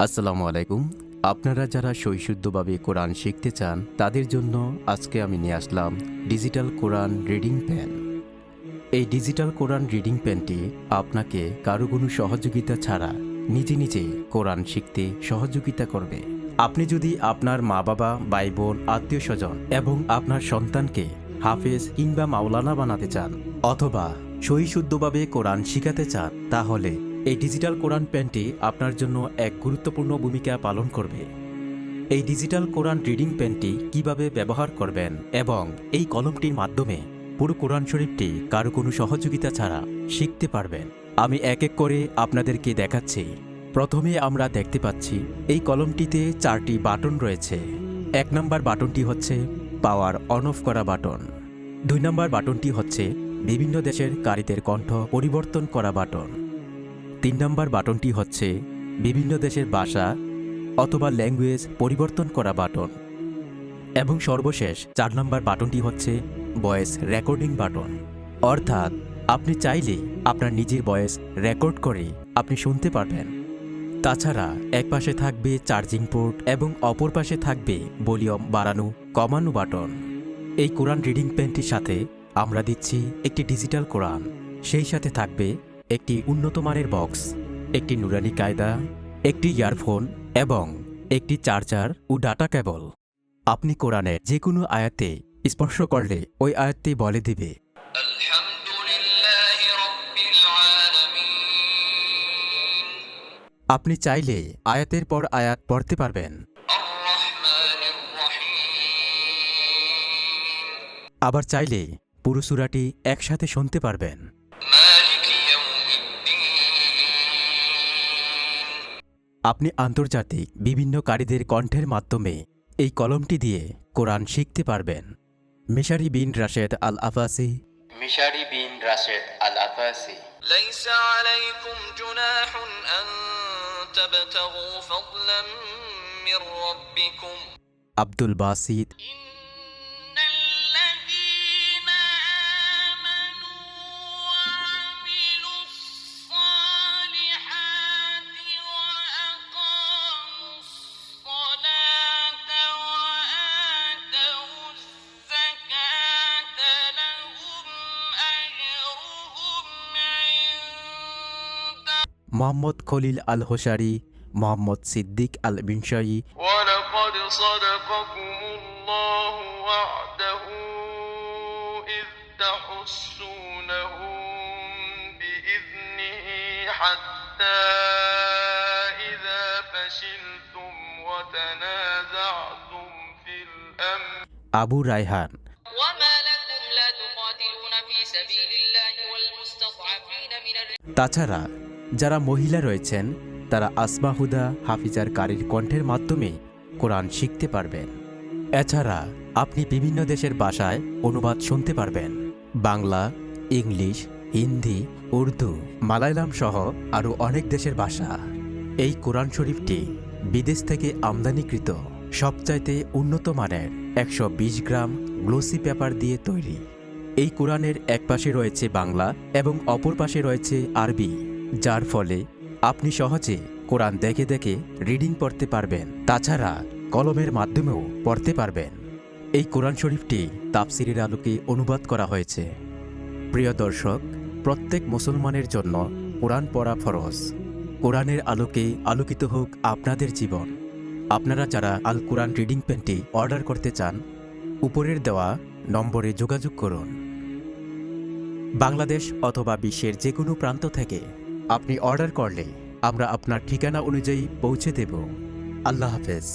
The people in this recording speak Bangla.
আসসালামু আলাইকুম। আপনারা যারা সৈশুদ্ধভাবে কোরআন শিখতে চান তাদের জন্য আজকে আমি নিয়ে আসলাম ডিজিটাল কোরআন রিডিং পেন। এই ডিজিটাল কোরআন রিডিং পেনটি আপনাকে কারো কোনো সহযোগিতা ছাড়া নিজে নিজে কোরআন শিখতে সহযোগিতা করবে। আপনি যদি আপনার মা বাবা, ভাই বোন, আত্মীয় স্বজন এবং আপনার সন্তানকে হাফেজ কিংবা মাওলানা বানাতে চান অথবা সহিশুদ্ধভাবে কোরআন শিখাতে চান, তাহলে এই ডিজিটাল কোরআন পেনটি আপনার জন্য এক গুরুত্বপূর্ণ ভূমিকা পালন করবে। এই ডিজিটাল কোরআন রিডিং পেনটি কিভাবে ব্যবহার করবেন এবং এই কলমটির মাধ্যমে পুরো কোরআন শরীফটি কারো কোনো সহযোগিতা ছাড়া শিখতে পারবেন, আমি এক এক করে আপনাদেরকে দেখাচ্ছি। প্রথমে আমরা দেখতে পাচ্ছি এই কলমটিতে 4টি বাটন রয়েছে। 1 নম্বর বাটনটি হচ্ছে পাওয়ার অন অফ করা বাটন। 2 নম্বর বাটনটি হচ্ছে বিভিন্ন দেশের কারীদের কণ্ঠ পরিবর্তন করা বাটন। 3 নম্বর বাটনটি হচ্ছে বিভিন্ন দেশের ভাষা অথবা ল্যাঙ্গুয়েজ পরিবর্তন করা বাটন। এবং সর্বশেষ 4 নম্বর বাটনটি হচ্ছে ভয়েস রেকর্ডিং বাটন। অর্থাৎ আপনি চাইলে আপনার নিজের ভয়েস রেকর্ড করে আপনি শুনতে পারবেন। তাছাড়া এক পাশে থাকবে চার্জিং পোর্ট এবং অপর পাশে থাকবে ভলিউম বাড়ানো কমানো বাটন। এই কোরআন রিডিং পেনটির সাথে আমরা দিচ্ছি একটি ডিজিটাল কোরআন, সেই সাথে থাকবে একটি উন্নত মানের বক্স, একটি নুরানি কায়দা, একটি ইয়ারফোন এবং একটি চার্জার ও ডাটা কেবল। আপনি কোরআনের যে কোনো আয়াতে স্পর্শ করলে ওই আয়াতটি বলে দিবে আপনি চাইলে আয়াতের পর আয়াত পড়তে পারবেন। আবার চাইলে পুরো সূরাটি একসাথে শুনতে পারবেন। আপনি আন্তর্জাতিক বিভিন্ন কারীদের কণ্ঠের মাধ্যমে এই কলমটি দিয়ে কোরআন শিখতে পারবেন। মিশারি বিন রাশেদ আল আফাসি। ليس عليكم جناح أن تبتغوا فضلا من ربكم আব্দুল বাসিত। إن الذين آمنوا وعملوا الصالحات وأقاموا الصلاة وآتوا الزكاة لهم أجرهم عند মোহাম্মদ খলিল আল হোসারি, মোহাম্মদ সিদ্দিক আল বিনশাই। ولقد صدقكم الله وعده إذ تحسونهم بإذنه حتى إذا فشلتم وتنازعتم في الأمر আবু রায়হান। وما لكم لا تقاتلون في سبيل الله والمستضعفين من তাছাড়া যারা মহিলা রয়েছেন তারা আসমা হুদা হাফিজার কারীর কণ্ঠের মাধ্যমে কোরআন শিখতে পারবেন। এছাড়া আপনি বিভিন্ন দেশের ভাষায় অনুবাদ শুনতে পারবেন। বাংলা, ইংলিশ, হিন্দি, উর্দু, মালায়ালাম সহ আরও অনেক দেশের ভাষা। এই কোরআন শরীফটি বিদেশ থেকে আমদানিকৃত সবচাইতে উন্নত মানের 120 গ্রাম গ্লোসি পেপার দিয়ে তৈরি। এই কোরআনের এক পাশে রয়েছে বাংলা এবং অপর পাশে রয়েছে আরবি, যার ফলে আপনি সহজে কোরআন দেখে দেখে রিডিং পড়তে পারবেন। তাছাড়া কলমের মাধ্যমেও পড়তে পারবেন। এই কোরআন শরীফটি তাফসিরের আলোকে অনুবাদ করা হয়েছে। প্রিয় দর্শক, প্রত্যেক মুসলমানের জন্য কোরআন পড়া ফরজ। কোরআনের আলোকে আলোকিত হোক আপনাদের জীবন। আপনারা যারা আল কোরআন রিডিং পেনটি অর্ডার করতে চান, উপরের দেওয়া নম্বরে যোগাযোগ করুন। বাংলাদেশ অথবা বিশ্বের যে কোনো প্রান্ত থেকে আপনি অর্ডার করলে আমরা আপনার ঠিকানা অনুযায়ী পৌঁছে দেব। আল্লাহ হাফেজ।